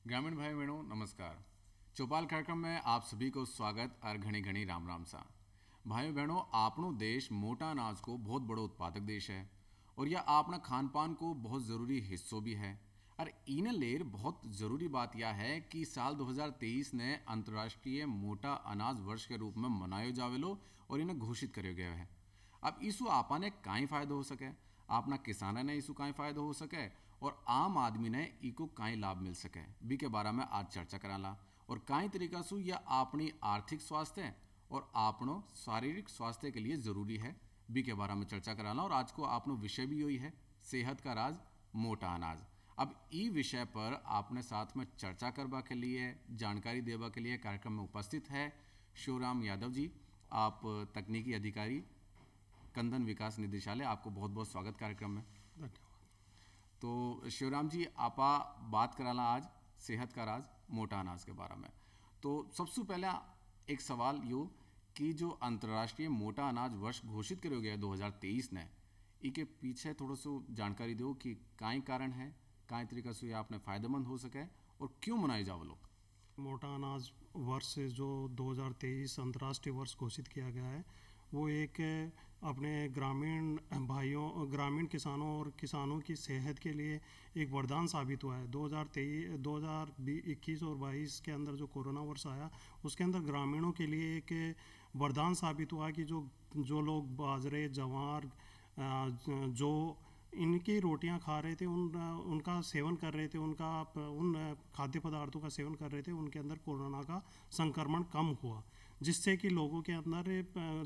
ग्रामीण भाई बहनों नमस्कार। चौपाल कार्यक्रम में आप सभी को स्वागत और घणी घणी राम राम सा। भाइयों बहनों, आपनो देश मोटा अनाज को बहुत बड़ो उत्पादक देश है और यह आपना खान पान को बहुत ज़रूरी हिस्सों भी है। और इन लेर बहुत ज़रूरी बात यह है कि साल 2023 ने अंतर्राष्ट्रीय मोटा अनाज वर्ष के रूप में मनायो जावेलो और इन्हें घोषित करो गया है। अब इसु आपने काई फायदा हो सके, आपना किसाना ने इसु काई फायदा हो सके और आम आदमी ने इको काई लाभ मिल सके, बी के बारे में आज चर्चा कराला। और काई तरीका सु यह अपनी आर्थिक स्वास्थ्य और आपनो शारीरिक स्वास्थ्य के लिए ज़रूरी है, बी के बारे में चर्चा कराला। और आज को आपनो विषय भी यही है, सेहत का राज मोटा अनाज। अब ई विषय पर आपने साथ में चर्चा करवा के लिए, जानकारी देवा के लिए कार्यक्रम में उपस्थित है शिवराम यादव जी। आप तकनीकी अधिकारी, कंदन विकास निदेशालय। आपको बहुत बहुत स्वागत कार्यक्रम में। धन्यवाद। तो शिवराम जी, आपा बात कराला आज सेहत का राज मोटा अनाज के बारे में। तो सबसे पहले एक सवाल यो कि जो अंतर्राष्ट्रीय मोटा अनाज वर्ष घोषित करो गया 2023 ने, इसके पीछे थोड़ा सो जानकारी दो कि काई कारण है, काई तरीका से ये आपने फायदेमंद हो सके और क्यों मनाए जाओ लोग। मोटा अनाज वर्ष जो 2023 अंतर्राष्ट्रीय वर्ष घोषित किया गया है, वो एक अपने ग्रामीण किसानों और किसानों की सेहत के लिए एक वरदान साबित हुआ है। 2021 और 22 के अंदर जो कोरोना वर्ष आया, उसके अंदर ग्रामीणों के लिए एक वरदान साबित हुआ कि जो लोग बाजरे, जवार, जो इनकी रोटियां खा रहे थे, उनका सेवन कर रहे थे, उन खाद्य पदार्थों का सेवन कर रहे थे, उनके अंदर कोरोना का संक्रमण कम हुआ, जिससे कि लोगों के अंदर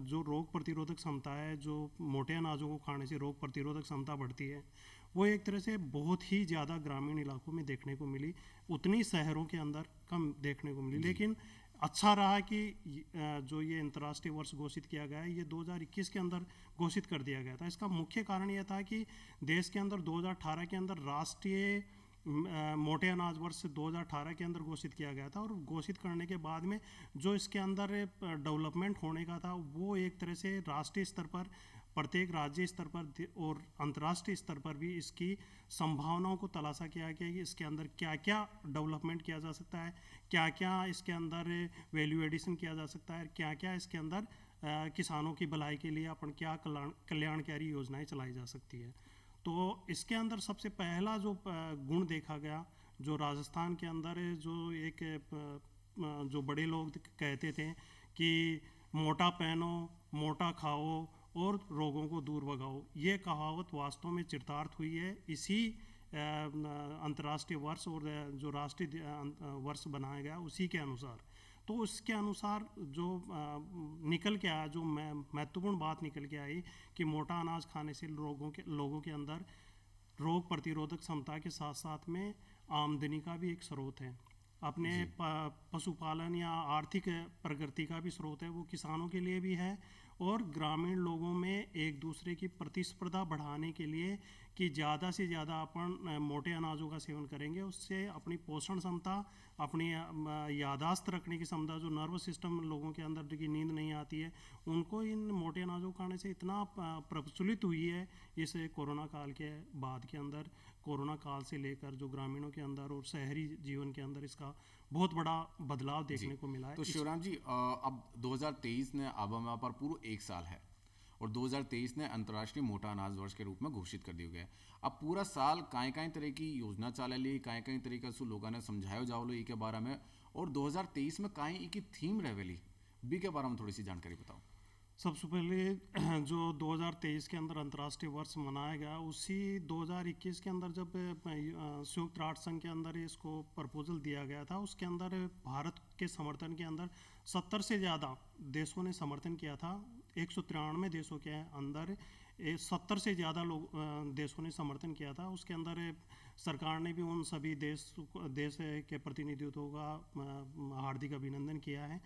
जो रोग प्रतिरोधक क्षमता है, जो मोटे अनाजों को खाने से रोग प्रतिरोधक क्षमता बढ़ती है, वो एक तरह से बहुत ही ज़्यादा ग्रामीण इलाकों में देखने को मिली, उतनी शहरों के अंदर कम देखने को मिली। लेकिन अच्छा रहा कि जो ये अंतर्राष्ट्रीय वर्ष घोषित किया गया है, ये 2021 के अंदर घोषित कर दिया गया था। इसका मुख्य कारण यह था कि देश के अंदर 2018 के अंदर राष्ट्रीय मोटे अनाज वर्ष 2018 के अंदर घोषित किया गया था, और घोषित करने के बाद में जो इसके अंदर डेवलपमेंट होने का था, वो एक तरह से राष्ट्रीय स्तर पर, प्रत्येक राज्य स्तर पर और अंतर्राष्ट्रीय स्तर पर भी इसकी संभावनाओं को तलाशा किया गया कि इसके अंदर क्या क्या डेवलपमेंट किया जा सकता है, क्या क्या इसके अंदर वैल्यू एडिशन किया जा सकता है, क्या क्या इसके अंदर किसानों की भलाई के लिए अपन क्या कल्याणकारी योजनाएं चलाई जा सकती है। तो इसके अंदर सबसे पहला जो गुण देखा गया, जो राजस्थान के अंदर है, जो एक जो बड़े लोग कहते थे कि मोटा पहनो, मोटा खाओ और रोगों को दूर भगाओ, ये कहावत वास्तव में चरितार्थ हुई है इसी अंतर्राष्ट्रीय वर्ष और जो राष्ट्रीय वर्ष बनाया गया उसी के अनुसार। तो उसके अनुसार जो निकल के आया, जो महत्वपूर्ण बात निकल के आई कि मोटा अनाज खाने से लोगों के अंदर रोग प्रतिरोधक क्षमता के साथ साथ में आमदनी का भी एक स्रोत है, अपने पशुपालन या आर्थिक प्रगति का भी स्रोत है, वो किसानों के लिए भी है, और ग्रामीण लोगों में एक दूसरे की प्रतिस्पर्धा बढ़ाने के लिए कि ज़्यादा से ज़्यादा अपन मोटे अनाजों का सेवन करेंगे, उससे अपनी पोषण क्षमता, अपनी यादाश्त रखने की क्षमता, जो नर्वस सिस्टम लोगों के अंदर की नींद नहीं आती है, उनको इन मोटे अनाजों खाने से इतना प्रचलित हुई है इस कोरोना काल के बाद के अंदर। कोरोना काल से लेकर जो ग्रामीणों के अंदर और शहरी जीवन के अंदर इसका बहुत बड़ा बदलाव देखने को मिला है। तो शिवराम जी, अब 2023 ने अब हमारे पर पूरा एक साल है और 2023 ने अंतर्राष्ट्रीय मोटा अनाज वर्ष के रूप में घोषित कर दिया गया। अब पूरा साल काई तरह की योजना चाले ली, काई तरीका से लोगों ने समझाया जाओ लो के बारे में, और 2023 में काई की थीम रहेली, बी के बारे में थोड़ी सी जानकारी बताओ। सबसे पहले जो 2023 के अंदर अंतर्राष्ट्रीय वर्ष मनाया गया, उसी 2021 के अंदर जब संयुक्त राष्ट्र संघ के अंदर इसको प्रपोजल दिया गया था, उसके अंदर भारत के समर्थन के अंदर 70 से ज़्यादा देशों ने समर्थन किया था। 193 देशों के अंदर 70 से ज़्यादा देशों ने समर्थन किया था। उसके अंदर सरकार ने भी उन सभी देश के प्रतिनिधित्व का हार्दिक अभिनंदन किया है,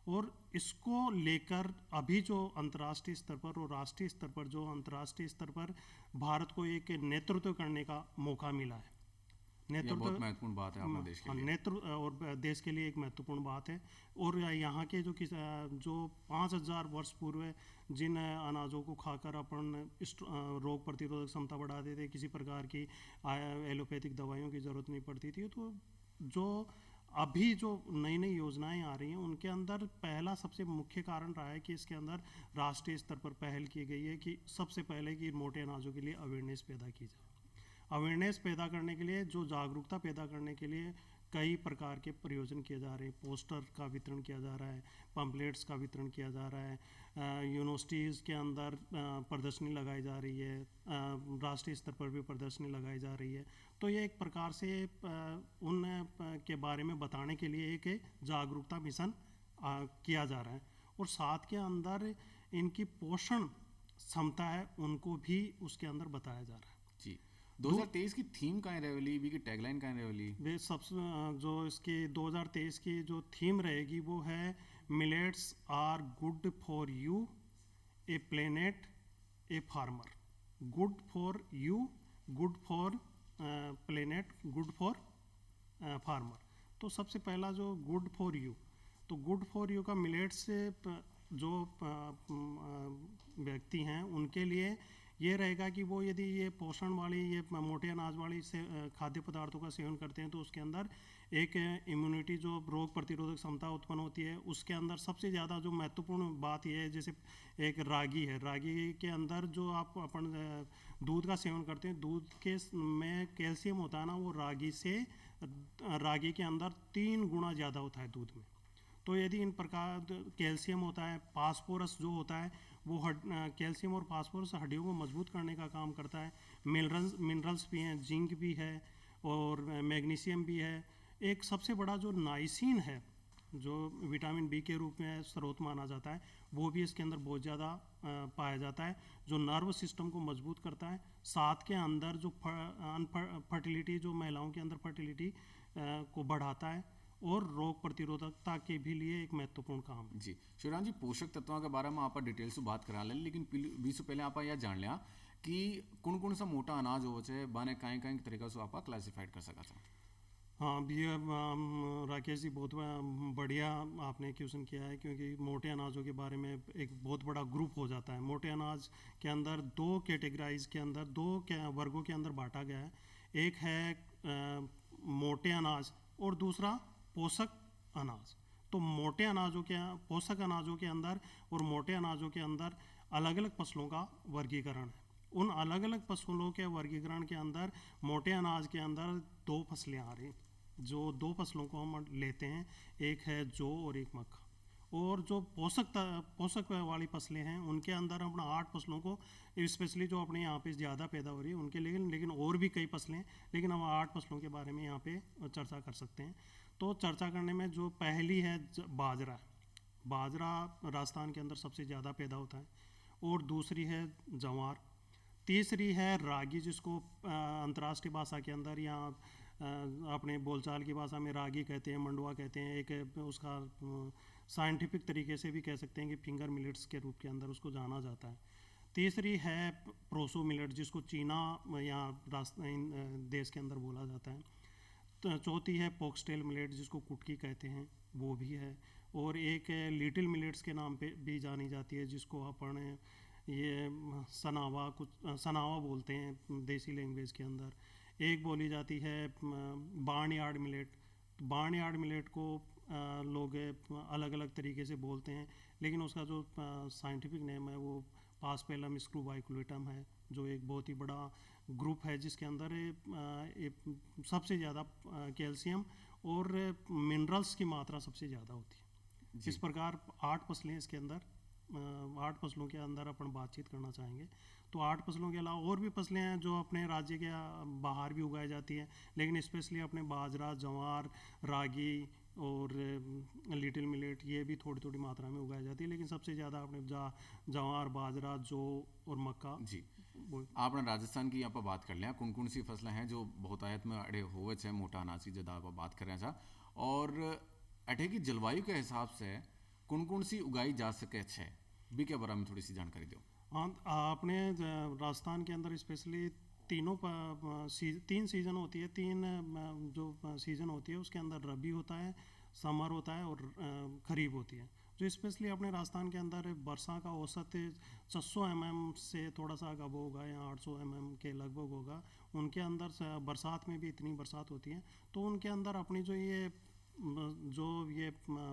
और इसको लेकर अभी जो अंतर्राष्ट्रीय स्तर पर और राष्ट्रीय स्तर पर, जो अंतर्राष्ट्रीय स्तर पर भारत को एक नेतृत्व करने का मौका मिला है। नेतृत्व बहुत महत्वपूर्ण बात है अपने देश के लिए, नेतृत्व और देश के लिए एक महत्वपूर्ण बात है। और यहाँ के जो 5000 वर्ष पूर्व जिन अनाजों को खाकर अपन रोग प्रतिरोधक क्षमता बढ़ाते थे, किसी प्रकार की एलोपैथिक दवाइयों की ज़रूरत नहीं पड़ती थी, तो जो अभी जो नई नई योजनाएं आ रही हैं उनके अंदर पहला सबसे मुख्य कारण रहा है कि इसके अंदर राष्ट्रीय स्तर पर पहल की गई है कि सबसे पहले कि मोटे अनाजों के लिए अवेयरनेस पैदा की जाए। अवेयरनेस पैदा करने के लिए, जो जागरूकता पैदा करने के लिए कई प्रकार के प्रयोजन किए जा रहे हैं। पोस्टर का वितरण किया जा रहा है, पम्पलेट्स का वितरण किया जा रहा है, यूनिवर्सिटीज़ के अंदर प्रदर्शनी लगाई जा रही है, राष्ट्रीय स्तर पर भी प्रदर्शनी लगाई जा रही है। तो ये एक प्रकार से उन के बारे में बताने के लिए एक जागरूकता मिशन किया जा रहा है। और साथ के अंदर इनकी पोषण क्षमता है उनको भी उसके अंदर बताया जा रहा है। जी, 2023 की थीम का रहेली, भी की टैगलाइन का रहेली? वे सबसे जो इसकी 2023 की जो थीम रहेगी वो है millets are good for you, a planet, a farmer. Good for you, good for planet, good for farmer. तो सबसे पहला जो गुड फॉर यू, तो गुड फॉर यू का मिलेट्स से जो व्यक्ति हैं उनके लिए ये रहेगा कि वो यदि ये पोषण वाली, ये मोटे अनाज वाली से खाद्य पदार्थों का सेवन करते हैं तो उसके अंदर एक इम्यूनिटी, जो रोग प्रतिरोधक क्षमता उत्पन्न होती है। उसके अंदर सबसे ज़्यादा जो महत्वपूर्ण बात यह है, जैसे एक रागी है, रागी के अंदर जो आप अपन दूध का सेवन करते हैं, दूध के में कैल्शियम होता है ना, वो रागी के अंदर 3 गुना ज़्यादा होता है दूध में। तो यदि इन प्रकार कैल्शियम होता है, फास्फोरस जो होता है वो कैल्शियम और फास्फोरस हड्डियों को मजबूत करने का काम करता है। मिनरल्स भी हैं, जिंक भी है और मैग्नीशियम भी है। एक सबसे बड़ा जो नाइसिन है, जो विटामिन बी के रूप में स्रोत माना जाता है, वो भी इसके अंदर बहुत ज़्यादा पाया जाता है, जो नर्व सिस्टम को मजबूत करता है। साथ के अंदर जो फर्टिलिटी, जो महिलाओं के अंदर फर्टिलिटी को बढ़ाता है और रोग प्रतिरोधकता के भी लिए एक महत्वपूर्ण काम है। जी शिवराम जी, पोषक तत्वों के बारे में आप डिटेल से बात करा लें, लेकिन बीस पहले आप यह जान लिया कि कौन कौन सा मोटा अनाज हो चाहे बाने कहीं तरीका से आप क्लासिफाइड कर सका था। हाँ भी राकेश जी, बहुत बढ़िया आपने क्वेश्चन किया है, क्योंकि मोटे अनाजों के बारे में एक बहुत बड़ा ग्रुप हो जाता है। मोटे अनाज के अंदर 2 कैटेगराइज के अंदर, 2 वर्गों के अंदर बांटा गया है। एक है मोटे अनाज और दूसरा पोषक अनाज। तो मोटे अनाजों के, पोषक अनाजों के अंदर और मोटे अनाजों के अंदर अलग अलग फसलों का वर्गीकरण है। उन अलग अलग फसलों के वर्गीकरण के अंदर मोटे अनाज के अंदर 2 फसलें आ रही हैं। जो 2 फसलों को हम लेते हैं, एक है जौ और एक मक्का। और जो पोषक वाली फसलें हैं उनके अंदर अपना 8 फसलों को, स्पेशली जो अपने यहाँ पे ज़्यादा पैदा हो रही है उनके, लेकिन और भी कई फसलें हैं, लेकिन हम 8 फसलों के बारे में यहाँ पे चर्चा कर सकते हैं। तो चर्चा करने में जो पहली है बाजरा। बाजरा राजस्थान के अंदर सबसे ज़्यादा पैदा होता है। और दूसरी है जवार। तीसरी है रागी, जिसको अंतर्राष्ट्रीय भाषा के अंदर या अपने बोलचाल की भाषा में रागी कहते हैं, मंडवा कहते हैं। एक उसका साइंटिफिक तरीके से भी कह सकते हैं कि फिंगर मिलेट्स के रूप के अंदर उसको जाना जाता है। तीसरी है प्रोसो मिलेट, जिसको चीना या देश के अंदर बोला जाता है। तो चौथी है फॉक्सटेल मिलेट, जिसको कुटकी कहते हैं, वो भी है। और एक लिटिल मिलेट्स के नाम पे भी जानी जाती है, जिसको अपन ये सनावा बोलते हैं देसी लैंग्वेज के अंदर। एक बोली जाती है बार्न यार्ड मिलेट। तो बार्न यार्ड मिलेट को लोग अलग अलग तरीके से बोलते हैं, लेकिन उसका जो साइंटिफिक नेम है वो पासपेलम स्क्रूबाइकुलेटम है, जो एक बहुत ही बड़ा ग्रुप है जिसके अंदर सबसे ज़्यादा कैल्शियम और मिनरल्स की मात्रा सबसे ज़्यादा होती है। इस प्रकार 8 फसलें इसके अंदर, 8 फसलों के अंदर अपन बातचीत करना चाहेंगे। तो 8 फसलों के अलावा और भी फसलें हैं जो अपने राज्य के बाहर भी उगाई जाती हैं, लेकिन स्पेशली अपने बाजरा, जवार, रागी और लिटिल मिलेट, ये भी थोड़ी थोड़ी मात्रा में उगाई जाती है, लेकिन सबसे ज़्यादा अपने जवार, बाजरा, जौ और मक्का। जी, आपने राजस्थान की यहाँ पर बात कर लिया, कौन कौन सी फसलें हैं जो बहुतायत में अड़े हुए छे मोटा अनाज की जदा आप बात कर रहे हैं, और अठे की जलवायु के हिसाब से कौन कौन सी उगाई जा सके छे, भी के बारे में थोड़ी सी जानकारी दो। हाँ, आपने राजस्थान के अंदर स्पेशली 3 सीज़न होती है। 3 जो सीज़न होती है उसके अंदर रबी होता है, समर होता है और खरीफ होती है। जो स्पेशली अपने राजस्थान के अंदर वर्षा का औसत 600 mm से थोड़ा सा कम होगा या 800 mm के लगभग होगा, उनके अंदर बरसात में भी इतनी बरसात होती है, तो उनके अंदर अपनी जो ये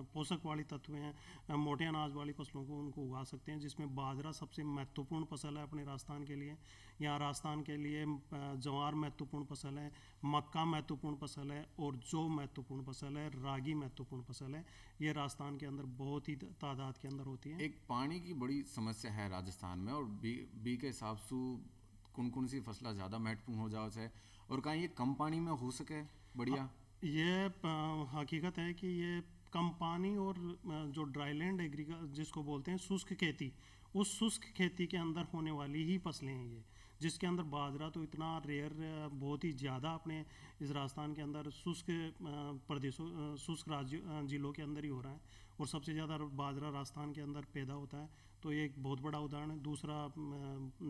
पोषक वाली तत्व हैं, मोटे अनाज वाली फसलों को उनको उगा सकते हैं, जिसमें बाजरा सबसे महत्वपूर्ण फसल है अपने राजस्थान के लिए। यहाँ राजस्थान के लिए ज्वार महत्वपूर्ण फसल है, मक्का महत्वपूर्ण फसल है, और जौ महत्वपूर्ण फसल है, रागी महत्वपूर्ण फसल है। ये राजस्थान के अंदर बहुत ही तादाद के अंदर होती है। एक पानी की बड़ी समस्या है राजस्थान में, और बी के हिसाब से कौन सी फसलें ज़्यादा महत्वपूर्ण हो जाओ है, और कहीं ये कम पानी में हो सके बढ़िया? ये हकीकत है कि ये कम पानी और जो ड्राईलैंड जिसको बोलते हैं शुष्क खेती, उस शुष्क खेती के अंदर होने वाली ही फसलें हैं ये, जिसके अंदर बाजरा तो इतना रेयर, बहुत ही ज़्यादा अपने इस राजस्थान के अंदर शुष्क प्रदेशों, शुष्क राज्यों, जिलों के अंदर ही हो रहा है, और सबसे ज़्यादा बाजरा राजस्थान के अंदर पैदा होता है। तो ये एक बहुत बड़ा उदाहरण है। दूसरा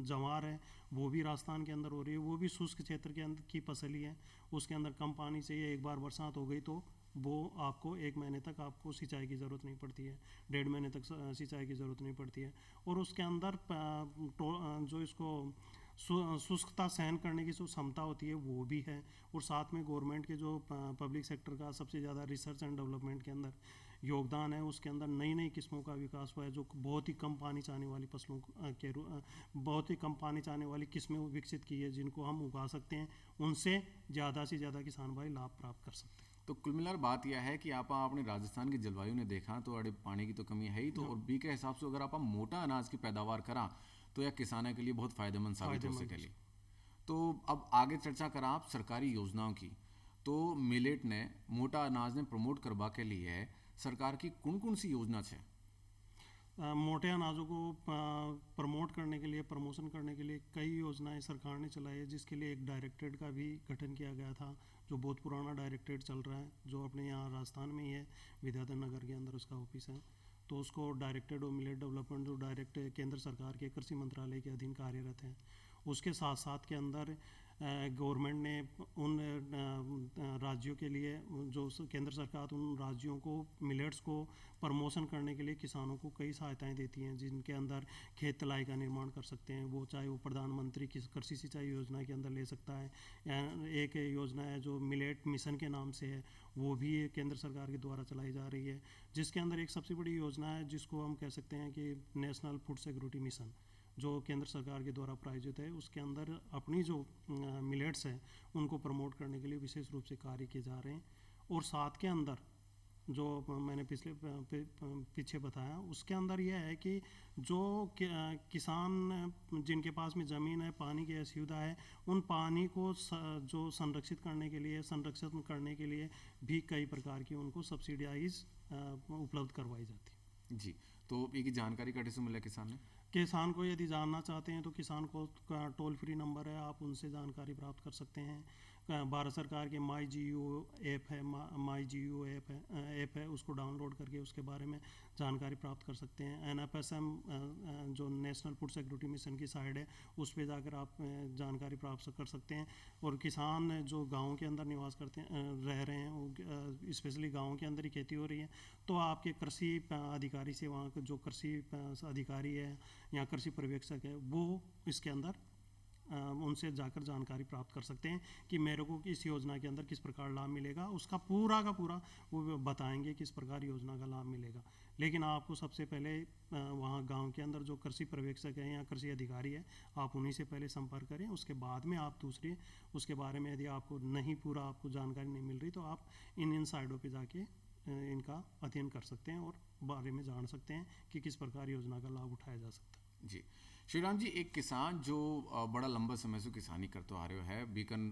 जवार है, वो भी राजस्थान के अंदर हो रही है, वो भी शुष्क क्षेत्र के अंदर की फसल ही है। उसके अंदर कम पानी चाहिए, एक बार बरसात हो गई तो वो आपको 1 महीने तक आपको सिंचाई की ज़रूरत नहीं पड़ती है, 1.5 महीने तक सिंचाई की ज़रूरत नहीं पड़ती है। और उसके अंदर जो इसको शुष्कता सहन करने की जो क्षमता होती है वो भी है। और साथ में गवर्नमेंट के जो पब्लिक सेक्टर का सबसे ज़्यादा रिसर्च एंड डेवलपमेंट के अंदर योगदान है, उसके अंदर नई नई किस्मों का विकास हुआ है, जो बहुत ही कम पानी चाहने वाली फसलों बहुत ही कम पानी चाहने वाली किस्में विकसित की है, जिनको हम उगा सकते हैं, उनसे ज़्यादा से ज़्यादा किसान भाई लाभ प्राप्त कर सकते हैं। तो कुल मिलाकर बात यह है कि आप अपने राजस्थान की जलवायु ने देखा तो अड़े पानी की तो कमी है ही, तो और बी के हिसाब से अगर आप मोटा अनाज की पैदावार करा तो यह किसानों के लिए बहुत फायदेमंद साबित हो सकेगी। तो अब आगे चर्चा करा आप सरकारी योजनाओं की। तो मिलेट ने, मोटा अनाज ने प्रमोट करवा के लिए सरकार की कौन सी योजना है? मोटे अनाजों को प्रमोट करने के लिए, प्रमोशन करने के लिए कई योजनाएं सरकार ने चलाई है, जिसके लिए एक डायरेक्टरेट का भी गठन किया गया था, जो बहुत पुराना डायरेक्टरेट चल रहा है, जो अपने यहाँ राजस्थान में ही है, विद्याधर नगर के अंदर उसका ऑफिस है। तो उसको डायरेक्टरेट ऑफ मिलेट डेवलपमेंट, जो डायरेक्ट केंद्र सरकार के कृषि मंत्रालय के अधीन कार्यरत है। उसके साथ साथ के अंदर गवर्नमेंट ने उन राज्यों के लिए, जो केंद्र सरकार उन राज्यों को मिलेट्स को प्रमोशन करने के लिए किसानों को कई सहायताएं देती हैं, जिनके अंदर खेत तलाई का निर्माण कर सकते हैं, वो चाहे वो प्रधानमंत्री कृषि सिंचाई योजना के अंदर ले सकता है, या एक योजना है जो मिलेट मिशन के नाम से है, वो भी केंद्र सरकार के द्वारा चलाई जा रही है, जिसके अंदर एक सबसे बड़ी योजना है जिसको हम कह सकते हैं कि नेशनल फूड सिक्योरिटी मिशन, जो केंद्र सरकार के द्वारा प्रायोजित है। उसके अंदर अपनी जो मिलेट्स हैं उनको प्रमोट करने के लिए विशेष रूप से कार्य किए जा रहे हैं। और साथ के अंदर जो मैंने पीछे बताया, उसके अंदर यह है कि जो किसान जिनके पास में ज़मीन है, पानी की असुविधा है, उन पानी को जो संरक्षित करने के लिए, संरक्षण करने के लिए भी कई प्रकार की उनको सब्सिडाइज उपलब्ध करवाई जाती है। जी, तो ये की जानकारी कटे से मिला किसान को यदि जानना चाहते हैं तो किसान को टोल फ्री नंबर है, आप उनसे जानकारी प्राप्त कर सकते हैं। भारत सरकार के माई जी ओ ऐप है, माई जी ओ ऐप है, उसको डाउनलोड करके उसके बारे में जानकारी प्राप्त कर सकते हैं। NFSM जो नेशनल फूड सिक्योरिटी मिशन की साइड है, उस पर जाकर आप जानकारी प्राप्त कर सकते हैं। और किसान जो गाँव के अंदर निवास करते हैं, रह रहे हैं, स्पेशली गाँव के अंदर ही खेती हो रही है, तो आपके कृषि अधिकारी से, वहाँ के जो कृषि अधिकारी है या कृषि पर्यवेक्षक है, वो इसके अंदर उनसे जाकर जानकारी प्राप्त कर सकते हैं कि मेरे को इस योजना के अंदर किस प्रकार लाभ मिलेगा। उसका पूरा का पूरा वो बताएंगे किस प्रकार योजना का लाभ मिलेगा। लेकिन आपको सबसे पहले वहाँ गांव के अंदर जो कृषि पर्यवेक्षक है या कृषि अधिकारी है, आप उन्हीं से पहले संपर्क करें। उसके बाद में आप दूसरे उसके बारे में यदि आपको नहीं पूरा आपको जानकारी नहीं मिल रही, तो आप इन साइडों पर जाके इनका अध्ययन कर सकते हैं और बारे में जान सकते हैं कि किस प्रकार योजना का लाभ उठाया जा सकता है। जी श्रीराम जी, एक किसान जो बड़ा लंबा समय से किसानी करते आ रहे है, बीकन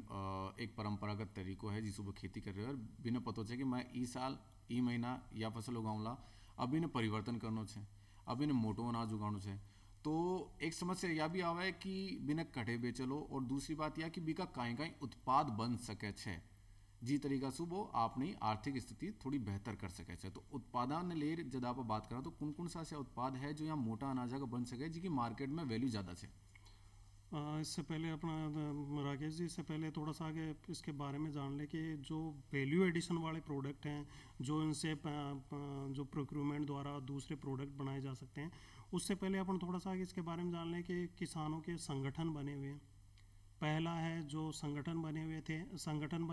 एक परंपरागत तरीको है जिसको वो खेती कर रहे हो, बिना पता है कि मैं ई साल ई महीना या फसल उगाऊंगा, अब इन्हें परिवर्तन करना है, अब इन्हें मोटो अनाज उगाना है। तो एक समस्या यह भी आवा है कि बिना कटे बेचलो, और दूसरी बात यह कि बीका काई उत्पाद बन सके छे, जी तरीका से वो अपनी आर्थिक स्थिति थोड़ी बेहतर कर सके छे। तो उत्पादन ले जब आप बात करा तो कौन सा ऐसा उत्पाद है जो यहाँ मोटा अनाज का बन सके, जी की मार्केट में वैल्यू ज़्यादा है? इससे पहले अपना राकेश जी, इससे पहले थोड़ा सा आगे इसके बारे में जान लें कि जो वैल्यू एडिशन वाले प्रोडक्ट हैं, जो इनसे जो प्रोक्यूरमेंट द्वारा दूसरे प्रोडक्ट बनाए जा सकते हैं, उससे पहले अपन थोड़ा सा आगे इसके बारे में जान लें कि किसानों के संगठन बने हुए हैं। पहला है जो संगठन बने हुए थे, संगठन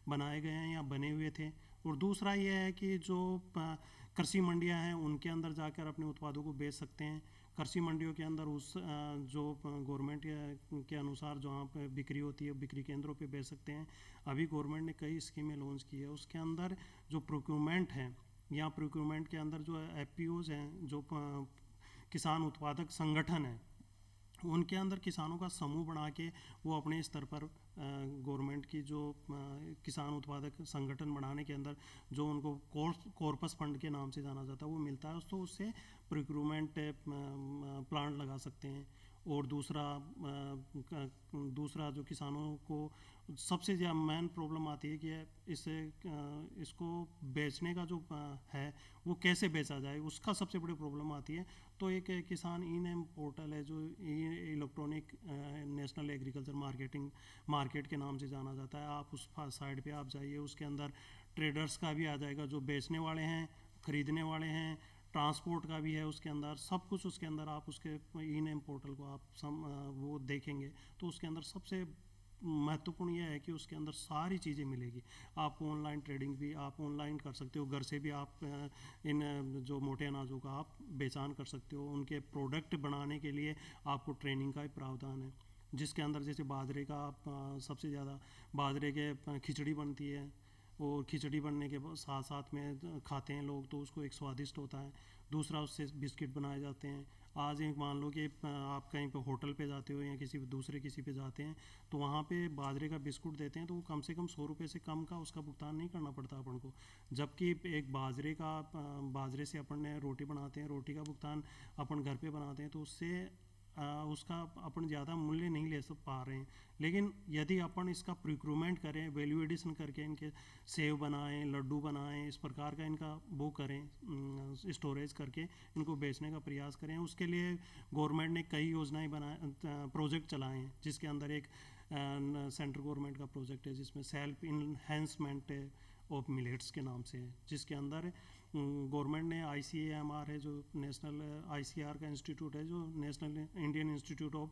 बनाए गए हैं या बने हुए थे। और दूसरा ये है कि जो कृषि मंडियां हैं उनके अंदर जाकर अपने उत्पादों को बेच सकते हैं। कृषि मंडियों के अंदर उस जो गवर्नमेंट के अनुसार जहाँ पे बिक्री होती है बिक्री केंद्रों पे बेच सकते हैं। अभी गवर्नमेंट ने कई स्कीमें लॉन्च की है, उसके अंदर जो प्रोक्यूरमेंट है या प्रोक्यूरमेंट के अंदर जो एफपीओज हैं, जो किसान उत्पादक संगठन है, उनके अंदर किसानों का समूह बना के वो अपने स्तर पर गवर्नमेंट की जो किसान उत्पादक संगठन बनाने के अंदर जो उनको कॉर्पस फंड के नाम से जाना जाता है वो मिलता है, तो उससे प्रोक्यूरमेंट प्लांट लगा सकते हैं। और दूसरा जो किसानों को सबसे ज़्यादा मेन प्रॉब्लम आती है कि इसको बेचने का जो है वो कैसे बेचा जाए, उसका सबसे बड़ी प्रॉब्लम आती है। तो एक किसान ई नेम पोर्टल है जो इलेक्ट्रॉनिक नेशनल एग्रीकल्चर मार्केट के नाम से जाना जाता है। आप उस साइड पे आप जाइए, उसके अंदर ट्रेडर्स का भी आ जाएगा, जो बेचने वाले हैं, खरीदने वाले हैं, ट्रांसपोर्ट का भी है उसके अंदर, सब कुछ उसके अंदर। आप उसके ई नेम पोर्टल को आप वो देखेंगे तो उसके अंदर सबसे महत्वपूर्ण यह है कि उसके अंदर सारी चीज़ें मिलेगी। आपको ऑनलाइन ट्रेडिंग भी आप ऑनलाइन कर सकते हो, घर से भी आप इन जो मोटे अनाजों का आप बेचान कर सकते हो। उनके प्रोडक्ट बनाने के लिए आपको ट्रेनिंग का भी प्रावधान है, जिसके अंदर जैसे बाजरे का सबसे ज़्यादा बाजरे के खिचड़ी बनती है, और खिचड़ी बनने के साथ साथ में खाते हैं लोग तो उसको एक स्वादिष्ट होता है। दूसरा उससे बिस्किट बनाए जाते हैं। आज एक मान लो कि आप कहीं पे होटल पे जाते हो या किसी पे जाते हैं तो वहाँ पे बाजरे का बिस्कुट देते हैं तो वो कम से कम 100 रुपये से कम का उसका भुगतान नहीं करना पड़ता अपन को। जबकि एक बाजरे से अपन ने रोटी बनाते हैं, रोटी का भुगतान अपन घर पे बनाते हैं तो उससे उसका अपन ज़्यादा मूल्य नहीं ले पा रहे हैं। लेकिन यदि अपन इसका प्रिक्रूमेंट करें, वैल्यू एडिशन करके इनके सेव बनाएं, लड्डू बनाएं, इस प्रकार का इनका वो करें, स्टोरेज करके इनको बेचने का प्रयास करें, उसके लिए गवर्नमेंट ने कई योजनाएं बनाए, प्रोजेक्ट चलाए हैं। जिसके अंदर एक सेंट्रल गवर्नमेंट का प्रोजेक्ट है जिसमें सेल्फ इन्हेंसमेंट ऑफ मिलेट्स के नाम से है, जिसके अंदर गवर्नमेंट ने ICAMR है जो नेशनल ICR का इंस्टीट्यूट है, जो national Indian institute of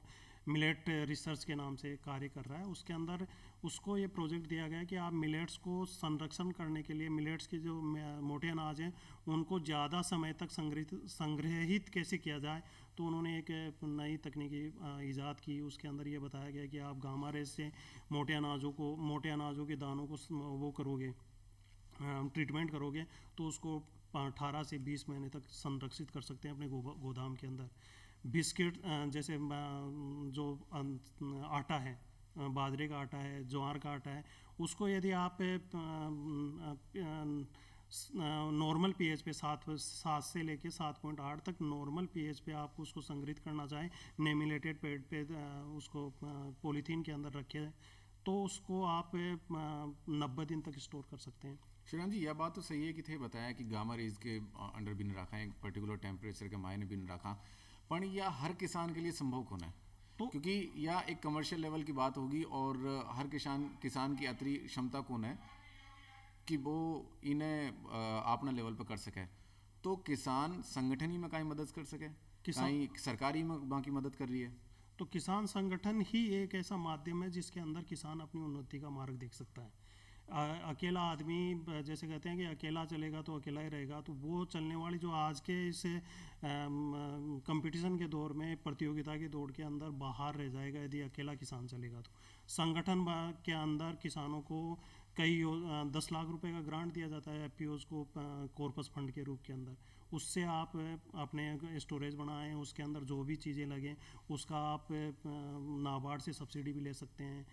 millet research के नाम से कार्य कर रहा है। उसके अंदर उसको ये प्रोजेक्ट दिया गया है कि आप मिलेट्स को संरक्षण करने के लिए, मिलेट्स के जो मोटे अनाज हैं उनको ज़्यादा समय तक संग्रहित कैसे किया जाए। तो उन्होंने एक नई तकनीकी ईजाद की। उसके अंदर ये बताया गया कि आप गामा रेस से मोटे अनाजों के दानों को वो करोगे, ट्रीटमेंट करोगे तो उसको 18 से 20 महीने तक संरक्षित कर सकते हैं अपने गोदाम के अंदर। बिस्किट जैसे जो आटा है, बाजरे का आटा है, ज्वार का आटा है, उसको यदि आप नॉर्मल पीएच पे 7 से लेके 7.8 तक नॉर्मल पीएच पे आप उसको संग्रहित करना चाहें, नेमिलेटेड पेड पे उसको पॉलीथीन के अंदर रखे तो उसको आप 90 दिन तक स्टोर कर सकते हैं। श्रीराम जी, यह बात तो सही है कि थे बताया कि गामा रेज के अंडर भी नहीं रखा है, एक पर्टिकुलर टेम्परेचर के मायने भी नहीं रखा, पर यह हर किसान के लिए संभव कौन है? तो क्योंकि यह एक कमर्शियल लेवल की बात होगी और हर किसान की अतरी क्षमता कौन है कि वो इन्हें अपना लेवल पर कर सके। तो किसान संगठन ही में कहीं मदद कर सके, कहीं सरकारी में बाकी मदद कर रही है। तो किसान संगठन ही एक ऐसा माध्यम है जिसके अंदर किसान अपनी उन्नति का मार्ग देख सकता है। अकेला आदमी, जैसे कहते हैं कि अकेला चलेगा तो अकेला ही रहेगा, तो वो चलने वाली जो आज के इस कंपटीशन के दौर में, प्रतियोगिता के दौर के अंदर बाहर रह जाएगा यदि अकेला किसान चलेगा। तो संगठन के अंदर किसानों को कई 10 लाख रुपए का ग्रांट दिया जाता है एफपीओज को कॉर्पस फंड के रूप के अंदर। उससे आप अपने स्टोरेज बनाएं, उसके अंदर जो भी चीज़ें लगें उसका आप नाबार्ड से सब्सिडी भी ले सकते हैं।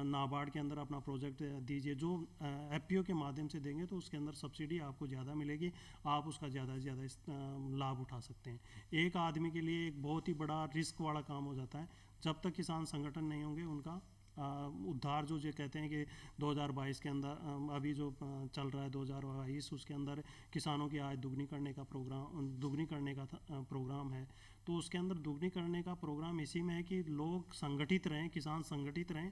नाबार्ड के अंदर अपना प्रोजेक्ट दीजिए, जो एफपीओ के माध्यम से देंगे तो उसके अंदर सब्सिडी आपको ज़्यादा मिलेगी, आप उसका ज़्यादा से ज़्यादा लाभ उठा सकते हैं। एक आदमी के लिए एक बहुत ही बड़ा रिस्क वाला काम हो जाता है। जब तक किसान संगठन नहीं होंगे उनका उद्धार जो कहते हैं कि 2022 के अंदर अभी जो चल रहा है 2022 उसके अंदर किसानों की आय दुगनी करने का प्रोग्राम है। तो उसके अंदर दुगनी करने का प्रोग्राम इसी में है कि लोग संगठित रहें, किसान संगठित रहें,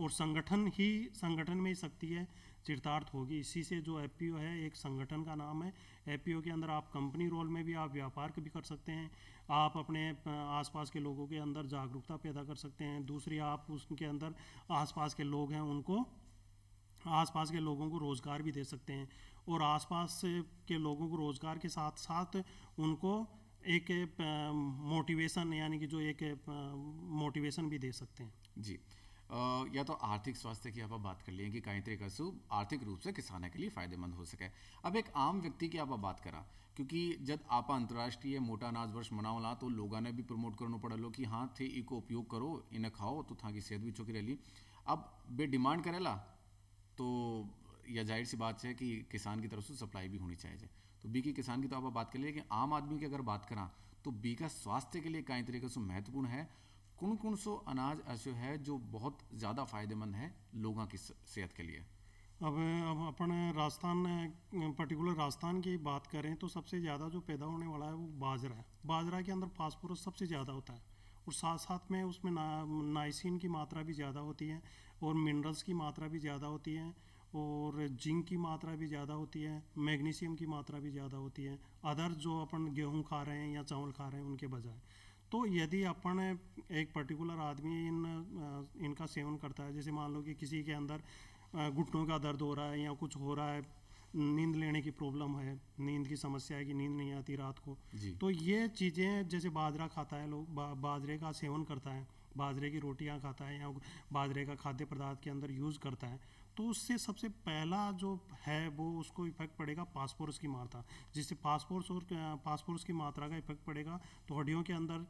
और संगठन में ही शक्ति है, चरितार्थ होगी। इसी से जो एफपीओ है एक संगठन का नाम है। एफपीओ के अंदर आप कंपनी रोल में भी आप व्यापार भी कर सकते हैं, आप अपने आसपास के लोगों के अंदर जागरूकता पैदा कर सकते हैं। दूसरी, आप उसके अंदर आसपास के लोग हैं उनको, आसपास के लोगों को रोज़गार भी दे सकते हैं, और आसपास के लोगों को रोज़गार के साथ साथ उनको एक मोटिवेशन, यानी कि जो एक मोटिवेशन भी दे सकते हैं। जी। या तो आर्थिक स्वास्थ्य की आप बात कर लिए कि कई तरीके से आर्थिक रूप से किसानों के लिए फायदेमंद हो सके। अब एक आम व्यक्ति की आप बात करा, क्योंकि जब आप अंतर्राष्ट्रीय मोटा अनाज वर्ष मनावला तो लोगों ने भी प्रमोट करना पड़लो कि हाँ थे इको उपयोग करो, इन्हें खाओ तो था की सेहत भी चौकी रही। अब बे डिमांड करेला तो यह जाहिर सी बात है कि किसान की तरफ से सप्लाई भी होनी चाहिए। तो बी की किसान की तो आप बात कर लिए कि आम आदमी की अगर बात करा तो बी का स्वास्थ्य के लिए कई तरीके से महत्वपूर्ण है। कौन कौन सो अनाज ऐसे है जो बहुत ज़्यादा फायदेमंद है लोगों की सेहत के लिए? अब अपन राजस्थान, पर्टिकुलर राजस्थान की बात करें तो सबसे ज़्यादा जो पैदा होने वाला है वो बाजरा है। बाजरा के अंदर फास्फोरस सबसे ज़्यादा होता है, और साथ साथ में उसमें नाइसिन की मात्रा भी ज़्यादा होती है, और मिनरल्स की मात्रा भी ज़्यादा होती है, और जिंक की मात्रा भी ज़्यादा होती है, मैग्नीशियम की मात्रा भी ज़्यादा होती है, अदर जो अपन गेहूँ खा रहे हैं या चावल खा रहे हैं उनके बजाय। तो यदि अपन एक पर्टिकुलर आदमी इनका सेवन करता है, जैसे मान लो कि किसी के अंदर घुटनों का दर्द हो रहा है या कुछ हो रहा है, नींद लेने की प्रॉब्लम है, नींद की समस्या है कि नींद नहीं आती रात को, तो ये चीज़ें, जैसे बाजरा खाता है लोग, बाजरे का सेवन करता है, बाजरे की रोटियां खाता है या बाजरे का खाद्य पदार्थ के अंदर यूज़ करता है, तो उससे सबसे पहला जो है वो उसको इफेक्ट पड़ेगा फास्फोरस की मात्रा। जिससे फास्फोरस की मात्रा का इफेक्ट पड़ेगा तो हड्डियों के अंदर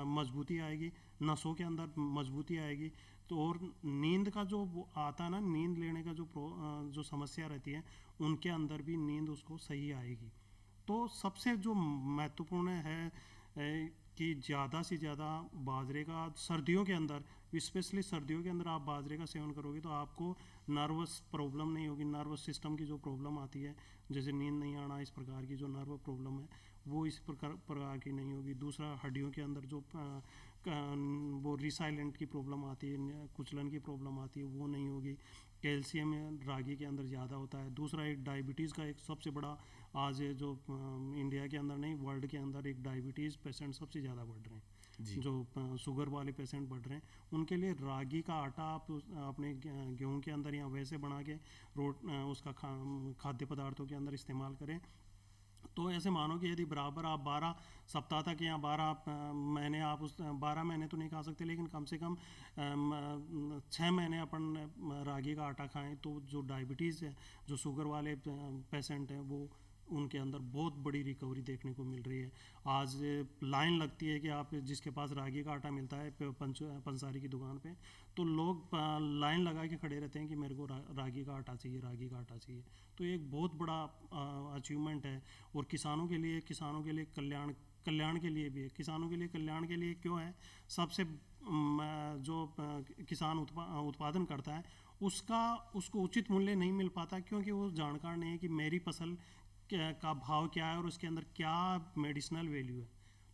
मजबूती आएगी, नसों के अंदर मजबूती आएगी। तो और नींद का जो आता है ना, नींद लेने का जो समस्या रहती है उनके अंदर भी नींद उसको सही आएगी। तो सबसे जो महत्वपूर्ण है कि ज़्यादा से ज़्यादा बाजरे का सर्दियों के अंदर, स्पेशली सर्दियों के अंदर आप बाजरे का सेवन करोगे तो आपको नर्वस प्रॉब्लम नहीं होगी। नर्वस सिस्टम की जो प्रॉब्लम आती है, जैसे नींद नहीं आना, इस प्रकार की जो नर्व प्रॉब्लम है वो इस प्रकार की नहीं होगी। दूसरा, हड्डियों के अंदर जो वो रिसाइलेंट की प्रॉब्लम आती है, कुचलन की प्रॉब्लम आती है, वो नहीं होगी। कैल्शियम रागी के अंदर ज़्यादा होता है। दूसरा, एक डायबिटीज़ का एक सबसे बड़ा आज है जो इंडिया के अंदर नहीं, वर्ल्ड के अंदर एक डायबिटीज़ पेशेंट सबसे ज़्यादा बढ़ रहे हैं। जो शुगर वाले पेशेंट बढ़ रहे हैं, उनके लिए रागी का आटा आप अपने गेहूं के अंदर या वैसे बना के उसका खाद्य पदार्थों के अंदर इस्तेमाल करें। तो ऐसे मानो कि यदि बराबर आप 12 सप्ताह तक या 12 महीने, आप उस 12 महीने तो नहीं खा सकते, लेकिन कम से कम 6 महीने अपन रागी का आटा खाएं, तो जो डायबिटीज़ है, जो शुगर वाले पेशेंट हैं, वो उनके अंदर बहुत बड़ी रिकवरी देखने को मिल रही है। आज लाइन लगती है कि आप जिसके पास रागी का आटा मिलता है पंसारी की दुकान पे, तो लोग लाइन लगा के खड़े रहते हैं कि मेरे को रागी का आटा चाहिए, रागी का आटा चाहिए। तो ये एक बहुत बड़ा अचीवमेंट है, और किसानों के लिए कल्याण के लिए भी है। किसानों के लिए कल्याण के लिए क्यों है? सबसे जो किसान उत्पादन करता है उसको उचित मूल्य नहीं मिल पाता, क्योंकि वो जानकार नहीं है कि मेरी फसल का भाव क्या है और उसके अंदर क्या मेडिसिनल वैल्यू है।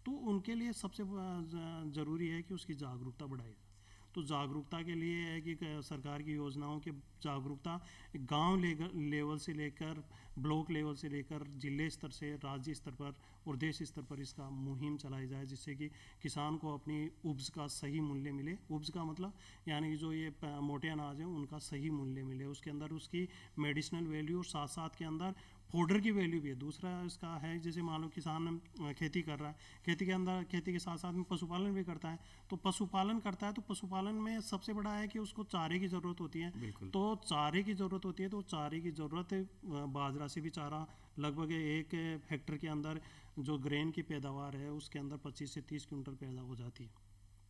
तो उनके लिए सबसे ज़रूरी है कि उसकी जागरूकता बढ़ाई जाए। तो जागरूकता के लिए है कि सरकार की योजनाओं के जागरूकता गांव लेवल से लेकर, ब्लॉक लेवल से लेकर, जिले स्तर से राज्य स्तर पर और देश स्तर पर इसका मुहिम चलाई जाए, जिससे कि किसान को अपनी उपज का सही मूल्य मिले। उपज का मतलब यानी कि जो ये मोटे अनाज हैं उनका सही मूल्य मिले, उसके अंदर उसकी मेडिसिनल वैल्यू और साथ साथ के अंदर फोडर की वैल्यू भी है। दूसरा इसका है, जैसे मान लो किसान खेती कर रहा है, खेती के साथ साथ में पशुपालन भी करता है। तो पशुपालन करता है तो पशुपालन में सबसे बड़ा है कि उसको चारे की ज़रूरत होती है। तो चारे की ज़रूरत होती है, तो चारे की ज़रूरत बाजरा से भी चारा लगभग 1 हेक्टर के अंदर जो ग्रेन की पैदावार है उसके अंदर 25 से 30 क्विंटल पैदा हो जाती है।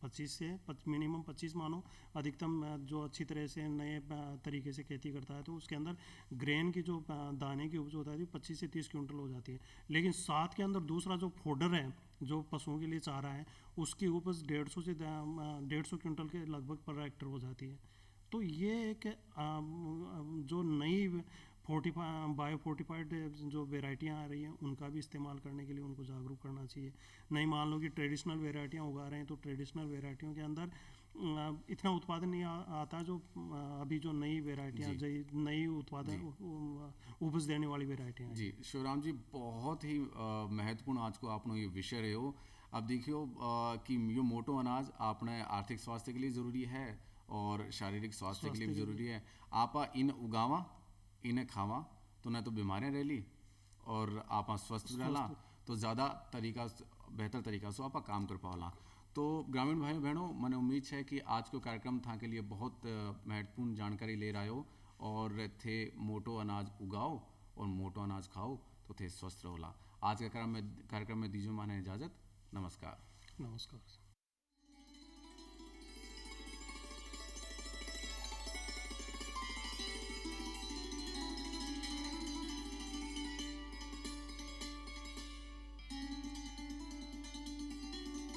25 से मिनिमम 25 मानो, अधिकतम जो अच्छी तरह से नए तरीके से खेती करता है तो उसके अंदर ग्रेन की जो दाने की उपज होता है 25 से 30 क्विंटल हो जाती है। लेकिन साथ के अंदर दूसरा जो फोडर है, जो पशुओं के लिए चारा है, उसकी उपज 150 से 150 क्विंटल के लगभग पर हेक्टर हो जाती है। तो ये एक जो नई बायो फोर्टिफाइड जो वेराइटियाँ आ रही हैं उनका भी इस्तेमाल करने के लिए उनको जागरूक करना चाहिए। नहीं, मान लो कि ट्रेडिशनल वेराइटियाँ उगा रहे हैं, तो ट्रेडिशनल वेराइटियों के अंदर इतना उत्पादन नहीं आता जो अभी जो नई वेराइटियाँ नई उत्पादन उपज देने वाली वेराइटियाँ हैं। जी शिवराम जी, बहुत ही महत्वपूर्ण आज को आपने ये विषय रहे हो। अब देखियो कि ये मोटो अनाज आपने आर्थिक स्वास्थ्य के लिए ज़रूरी है और शारीरिक स्वास्थ्य के लिए भी ज़रूरी है। आप इन उगावा इन्हें खावा तो न तो बीमारियां रह ली और आप स्वस्थ रहला, तो ज़्यादा बेहतर तरीका से आप काम कर पाला। तो ग्रामीण भाई बहनों, मैंने उम्मीद है कि आज को कार्यक्रम था के लिए बहुत महत्वपूर्ण जानकारी ले रहे हो और थे मोटो अनाज उगाओ और मोटो अनाज खाओ तो थे स्वस्थ रहोला। आज के कार्यक्रम में दीजिए माने इजाज़त। नमस्कार। नमस्कार।